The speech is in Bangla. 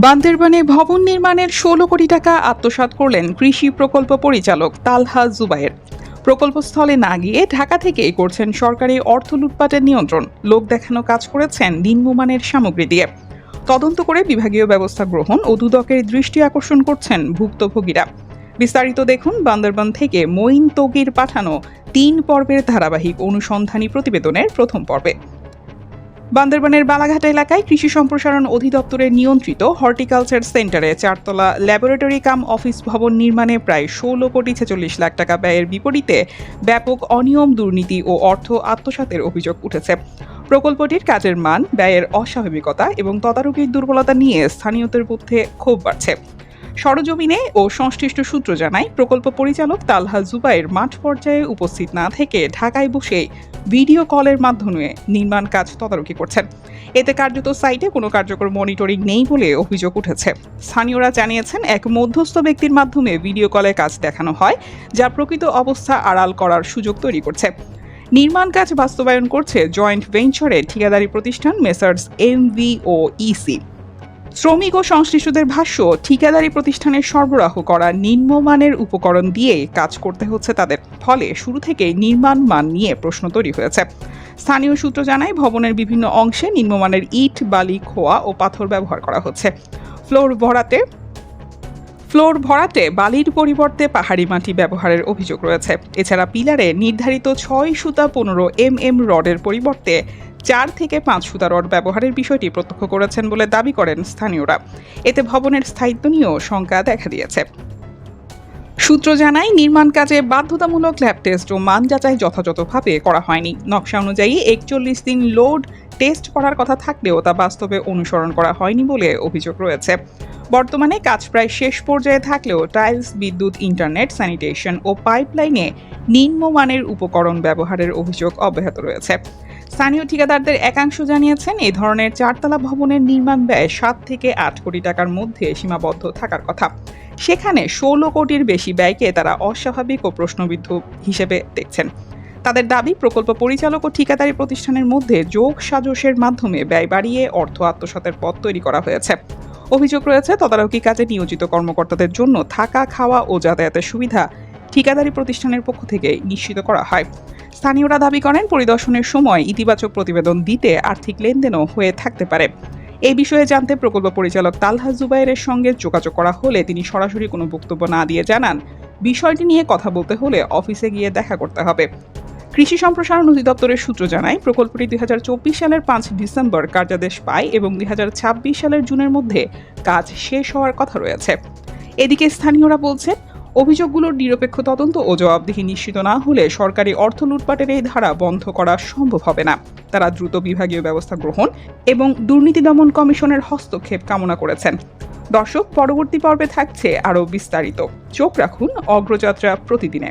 বান্দরবানে ভবন নির্মাণের ১৬ কোটি টাকা আত্মসাৎ করলেন কৃষি প্রকল্প পরিচালক তালহা জুবায়ের। প্রকল্পস্থলে না গিয়ে ঢাকা থেকেই করছেন সরকারি অর্থ লুটপাটের নিয়ন্ত্রণ। লোক দেখানো কাজ করেছেন নিম্নমানের সামগ্রী দিয়ে। তদন্ত করে বিভাগীয় ব্যবস্থা গ্রহণ ও দুদকের দৃষ্টি আকর্ষণ করছেন ভুক্তভোগীরা। বিস্তারিত দেখুন বান্দরবান থেকে মঈন তগির পাঠানো ৩ পর্বের ধারাবাহিক অনুসন্ধানী প্রতিবেদনের প্রথম পর্বে। বান্দরবানের বালাঘাট এলাকায় কৃষি সম্প্রসারণ অধিদপ্তরের নিয়ন্ত্রিত হর্টিকালচার সেন্টারে 4তলা ল্যাবরেটরি কাম অফিস ভবন নির্মাণে প্রায় ১৬ কোটি ৪৬ লাখ টাকা ব্যয়ের বিপরীতে ব্যাপক অনিয়ম, দুর্নীতি ও অর্থ আত্মসাতের অভিযোগ উঠেছে। প্রকল্পটির কাজের মান, ব্যয়ের অস্বাভাবিকতা এবং তদারকির দুর্বলতা নিয়ে স্থানীয়দের মধ্যে ক্ষোভ বাড়ছে। সরজমিনে ও সংশ্লিষ্ট সূত্র জানায়, প্রকল্প পরিচালক তালহা জুবায়ের মাঠ পর্যায়ে উপস্থিত না থেকে ঢাকায় বসে ভিডিও কলের মাধ্যমে নির্মাণ কাজ তদারকি করছেন। এতে কার্যত সাইটে কোনো কার্যকর মনিটরিং নেই বলে অভিযোগ উঠেছে। স্থানীয়রা জানিয়েছেন, এক মধ্যস্থ ব্যক্তির মাধ্যমে ভিডিও কলে কাজ দেখানো হয়, যা প্রকৃত অবস্থা আড়াল করার সুযোগ তৈরি করছে। নির্মাণ কাজ বাস্তবায়ন করছে জয়েন্ট ভেঞ্চারের ঠিকাদারি প্রতিষ্ঠান মেসার্স এমভি ও ইসি। শ্রমিক ও সংশ্লিষ্টদের ভাষ্য, ঠিকাদারি প্রতিষ্ঠানের সরবরাহ করা নিম্নমানের উপকরণ দিয়ে কাজ করতে হচ্ছে তাদের। ফলে শুরু থেকেই নির্মাণ মান নিয়ে প্রশ্ন তৈরি হয়েছে। স্থানীয় সূত্র জানায়, ভবনের বিভিন্ন অংশে নিম্নমানের ইট, বালি, খোয়া ও পাথর ব্যবহার করা হচ্ছে। ফ্লোর ভরাটে বালির পরিবর্তে পাহাড়ি মাটি ব্যবহারের অভিযোগ রয়েছে। এছাড়া পিলারে নির্ধারিত ৬ সুতা ১৫ mm রডের পরিবর্তে ৪ থেকে ৫ সুতা রড ব্যবহারের বিষয়টি প্রত্যক্ষ করেছেন বলে দাবি করেন স্থানীয়রা। এতে ভবনের স্থায়িত্ব নিয়েও শঙ্কা দেখা দিয়েছে। সূত্র জানায়, নির্মাণ কাজে বাধ্যতামূলক ল্যাব টেস্ট ও মান যাচাই যথাযথভাবে করা হয়নি। নকশা অনুযায়ী ৪১ দিন লোড টেস্ট করার কথা থাকলেও তা বাস্তবে অনুসরণ করা হয়নি বলে অভিযোগ রয়েছে। বর্তমানে কাজ প্রায় শেষ পর্যায়ে থাকলেও টাইলস, বিদ্যুৎ, ইন্টারনেট, স্যানিটেশন ও পাইপলাইনে নিম্নমানের উপকরণ ব্যবহারের অভিযোগ অব্যাহত রয়েছে। স্থানীয় ঠিকাদারদের একাংশ জানিয়েছেন, এই ধরনের 4তলা ভবনের নির্মাণ ব্যয় ৭ থেকে ৮ কোটি টাকার মধ্যে সীমাবদ্ধ থাকার কথা। সেখানে ১৬ কোটির বেশি ব্যয়কে তারা অস্বাভাবিক ও প্রশ্নবিদ্ধ হিসেবে দেখছেন। তাদের দাবি, প্রকল্প পরিচালক ও ঠিকাদারি প্রতিষ্ঠানের মধ্যে যোগ সাজশের মাধ্যমে ব্যয় বাড়িয়ে অর্থ আত্মসাতের পথ তৈরি করা হয়েছে। অভিযোগ রয়েছে, তদারকি কাজে নিয়োজিত কর্মকর্তাদের জন্য থাকা, খাওয়া ও যাতায়াতের সুবিধা ঠিকাদারি প্রতিষ্ঠানের পক্ষ থেকে নিশ্চিত করা হয়। স্থানীয়রা দাবি করেন, পরিদর্শনের সময় ইতিবাচক প্রতিবেদন দিতে আর্থিক লেনদেনও হয়ে থাকতে পারে। এই বিষয়ে জানতে প্রকল্প পরিচালক তালহা জুবায়েরের সঙ্গে যোগাযোগ করা হলে তিনি সরাসরি কোনো বক্তব্য না দিয়ে জানান, বিষয়টি নিয়ে কথা বলতে হলে অফিসে গিয়ে দেখা করতে হবে। কৃষি সম্প্রসারণ অধিদপ্তরের সূত্র জানায়, প্রকল্পটি ২০২৪ সালের ৫ ডিসেম্বর কার্যাদেশ পায় এবং ২০২৬ সালের জুনের মধ্যে কাজ শেষ হওয়ার কথা রয়েছে। এদিকে স্থানীয়রা বলছেন, অভিযোগগুলোর নিরপেক্ষ তদন্ত ও জবাবদিহি নিশ্চিত না হলে সরকারি অর্থ লুটপাটের এই ধারা বন্ধ করা সম্ভব হবে না। তারা দ্রুত বিভাগীয় ব্যবস্থা গ্রহণ এবং দুর্নীতি দমন কমিশনের হস্তক্ষেপ কামনা করেছেন। দর্শক, পরবর্তী পর্বে থাকছে আরও বিস্তারিত। চোখ রাখুন অগ্রযাত্রা প্রতিদিনে।